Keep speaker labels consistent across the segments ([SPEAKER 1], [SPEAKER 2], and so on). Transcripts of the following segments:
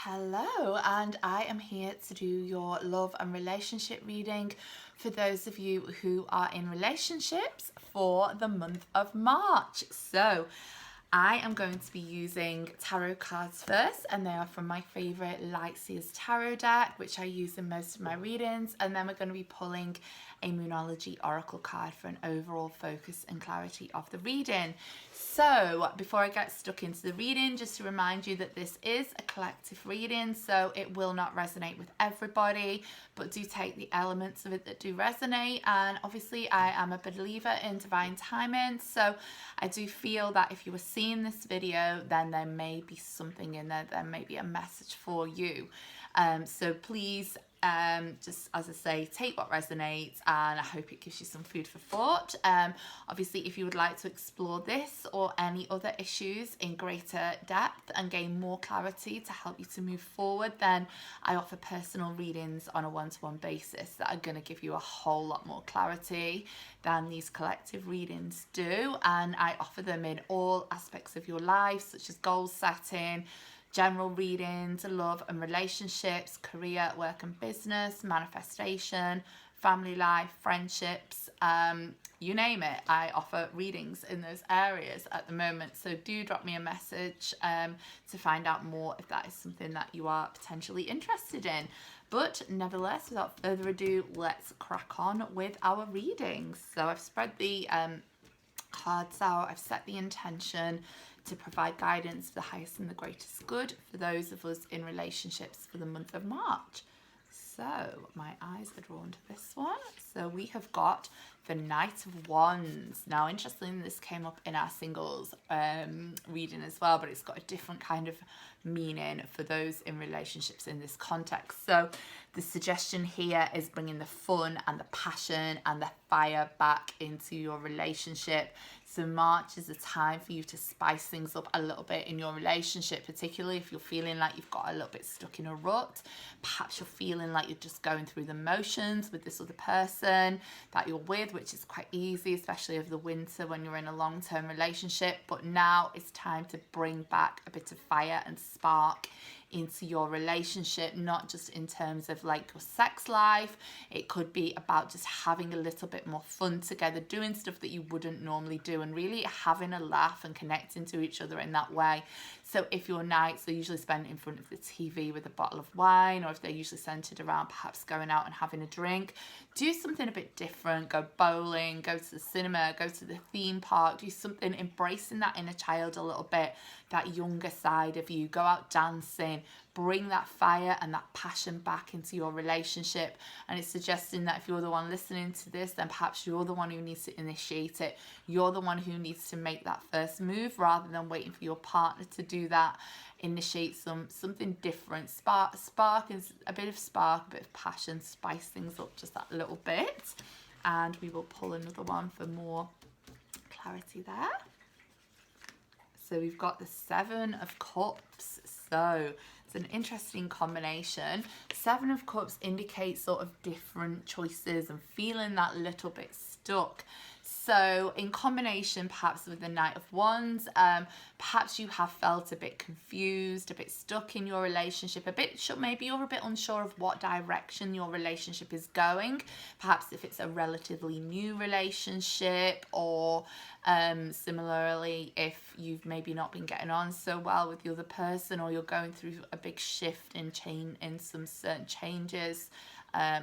[SPEAKER 1] Hello, and I am here to do your love and relationship reading for those of you who are in relationships for the month of March. So I am going to be using tarot cards first, and they are from my favourite Lightseers tarot deck, which I use in most of my readings, and then we're going to be pulling a Moonology oracle card for an overall focus and clarity of the reading. So before I get stuck into the reading, just to remind you that this is a collective reading, so it will not resonate with everybody, but do take the elements of it that do resonate. And obviously I am a believer in divine timing, so I do feel that if you were seeing this video, then there may be something in there may be a message for you. So please, just as I say, take what resonates, and I hope it gives you some food for thought. Obviously, if you would like to explore this or any other issues in greater depth and gain more clarity to help you to move forward, then I offer personal readings on a one-to-one basis that are going to give you a whole lot more clarity than these collective readings do, and I offer them in all aspects of your life, such as goal setting, general readings, love and relationships, career, work and business, manifestation, family life, friendships, you name it. I offer readings in those areas at the moment. So do drop me a message to find out more if that is something that you are potentially interested in. But nevertheless, without further ado, let's crack on with our readings. So I've spread the cards out, I've set the intention to provide guidance for the highest and the greatest good for those of us in relationships for the month of March. So my eyes are drawn to this one. So we have got the Knight of Wands. Now, interestingly, this came up in our singles reading as well, but it's got a different kind of meaning for those in relationships in this context. So the suggestion here is bringing the fun and the passion and the fire back into your relationship. So March is a time for you to spice things up a little bit in your relationship, particularly if you're feeling like you've got a little bit stuck in a rut. Perhaps you're feeling like you're just going through the motions with this other person that you're with, which is quite easy, especially over the winter when you're in a long-term relationship. But now it's time to bring back a bit of fire and spark into your relationship, not just in terms of like your sex life. It could be about just having a little bit more fun together, doing stuff that you wouldn't normally do, and really having a laugh and connecting to each other in that way. So if your nights are usually spent in front of the TV with a bottle of wine, or if they're usually centered around perhaps going out and having a drink, do something a bit different. Go bowling, go to the cinema, go to the theme park, do something embracing that inner child a little bit, that younger side of you. Go out dancing, bring that fire and that passion back into your relationship. And it's suggesting that if you're the one listening to this, then perhaps you're the one who needs to initiate it. You're the one who needs to make that first move rather than waiting for your partner to do that. Initiate something different. Spark is a bit of passion, spice things up just that little bit. And we will pull another one for more clarity there. So we've got the Seven of Cups. So it's an interesting combination. Seven of Cups indicates sort of different choices and feeling that little bit stuck. So in combination perhaps with the Knight of Wands, perhaps you have felt a bit confused, a bit stuck in your relationship, maybe you're a bit unsure of what direction your relationship is going. Perhaps if it's a relatively new relationship, or similarly if you've maybe not been getting on so well with the other person, or you're going through a big shift in some certain changes.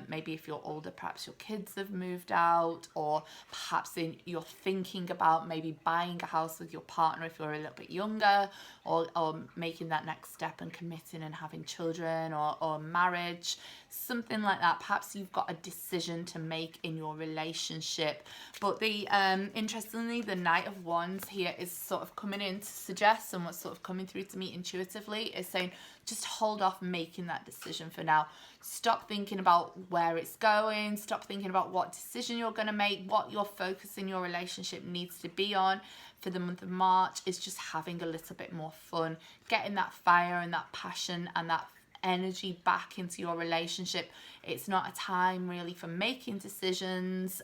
[SPEAKER 1] Maybe if you're older, perhaps your kids have moved out, or perhaps you're thinking about maybe buying a house with your partner if you're a little bit younger, or making that next step and committing and having children, or marriage, something like that. Perhaps you've got a decision to make in your relationship. But interestingly, the Knight of Wands here is sort of coming in to suggest, and what's sort of coming through to me intuitively is saying, just hold off making that decision for now. Stop thinking about where it's going. Stop thinking about what decision you're going to make. What your focus in your relationship needs to be on for the month of March is just having a little bit more fun, getting that fire and that passion and that energy back into your relationship. It's not a time really for making decisions.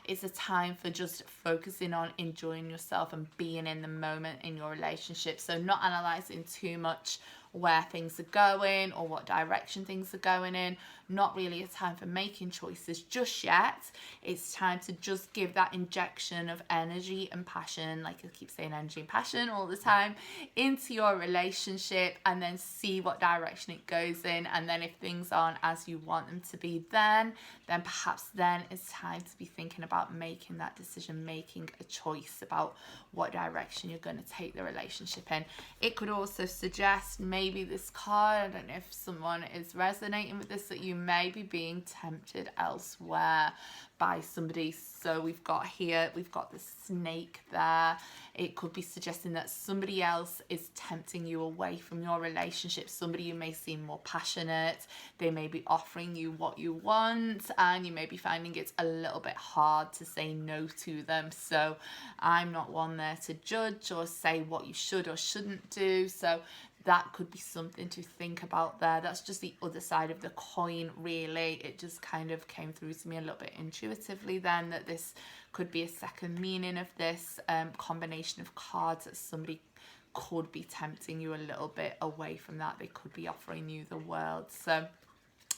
[SPEAKER 1] It's a time for just focusing on enjoying yourself and being in the moment in your relationship. So not analysing too much where things are going or what direction things are going in. Not really a time for making choices just yet. It's time to just give that injection of energy and passion, like I keep saying, energy and passion all the time, into your relationship, and then see what direction it goes in. And then if things aren't as you want them to be, then perhaps then it's time to be thinking about making that decision, making a choice about what direction you're going to take the relationship in. It could also suggest maybe this card, I don't know if someone is resonating with this, that you may be being tempted elsewhere by somebody. So we've got the snake there. It could be suggesting that somebody else is tempting you away from your relationship. Somebody who may seem more passionate. They may be offering you what you want, and you may be finding it's a little bit hard to say no to them. So I'm not one there to judge or say what you should or shouldn't do. So that could be something to think about there. That's just the other side of the coin, really. It just kind of came through to me a little bit intuitively then, that this could be a second meaning of this combination of cards, that somebody could be tempting you a little bit away from that. They could be offering you the world. So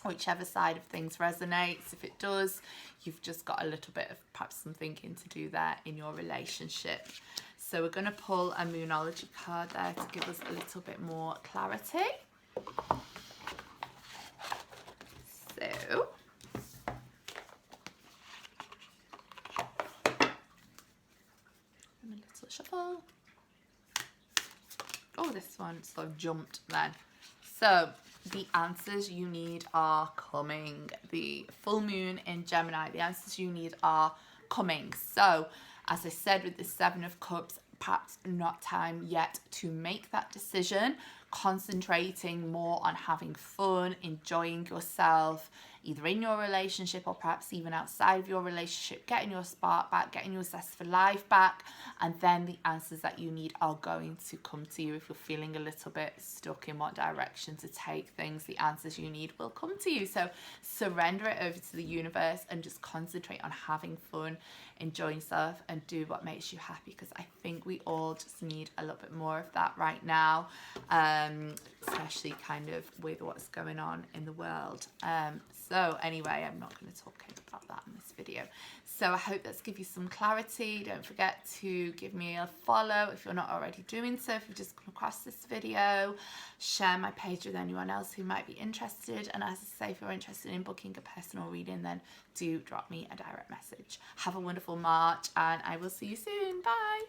[SPEAKER 1] whichever side of things resonates, if it does, you've just got a little bit of perhaps some thinking to do there in your relationship. So we're going to pull a Moonology card there to give us a little bit more clarity. So a little shuffle. Oh, this one sort of jumped then. So the answers you need are coming. The full moon in Gemini, the answers you need are coming. So as I said, with the Seven of Cups, perhaps not time yet to make that decision. Concentrating more on having fun, enjoying yourself, either in your relationship or perhaps even outside of your relationship, getting your spark back, getting your zest for life back, and then the answers that you need are going to come to you. If you're feeling a little bit stuck in what direction to take things, the answers you need will come to you. So surrender it over to the universe and just concentrate on having fun, enjoying yourself, and do what makes you happy, because I think we all just need a little bit more of that right now, especially kind of with what's going on in the world. So anyway, I'm not going to talk about that in this video. So I hope that's give you some clarity. Don't forget to give me a follow if you're not already doing so. If you've just come across this video, share my page with anyone else who might be interested. And as I say, if you're interested in booking a personal reading, then do drop me a direct message. Have a wonderful March, and I will see you soon. Bye.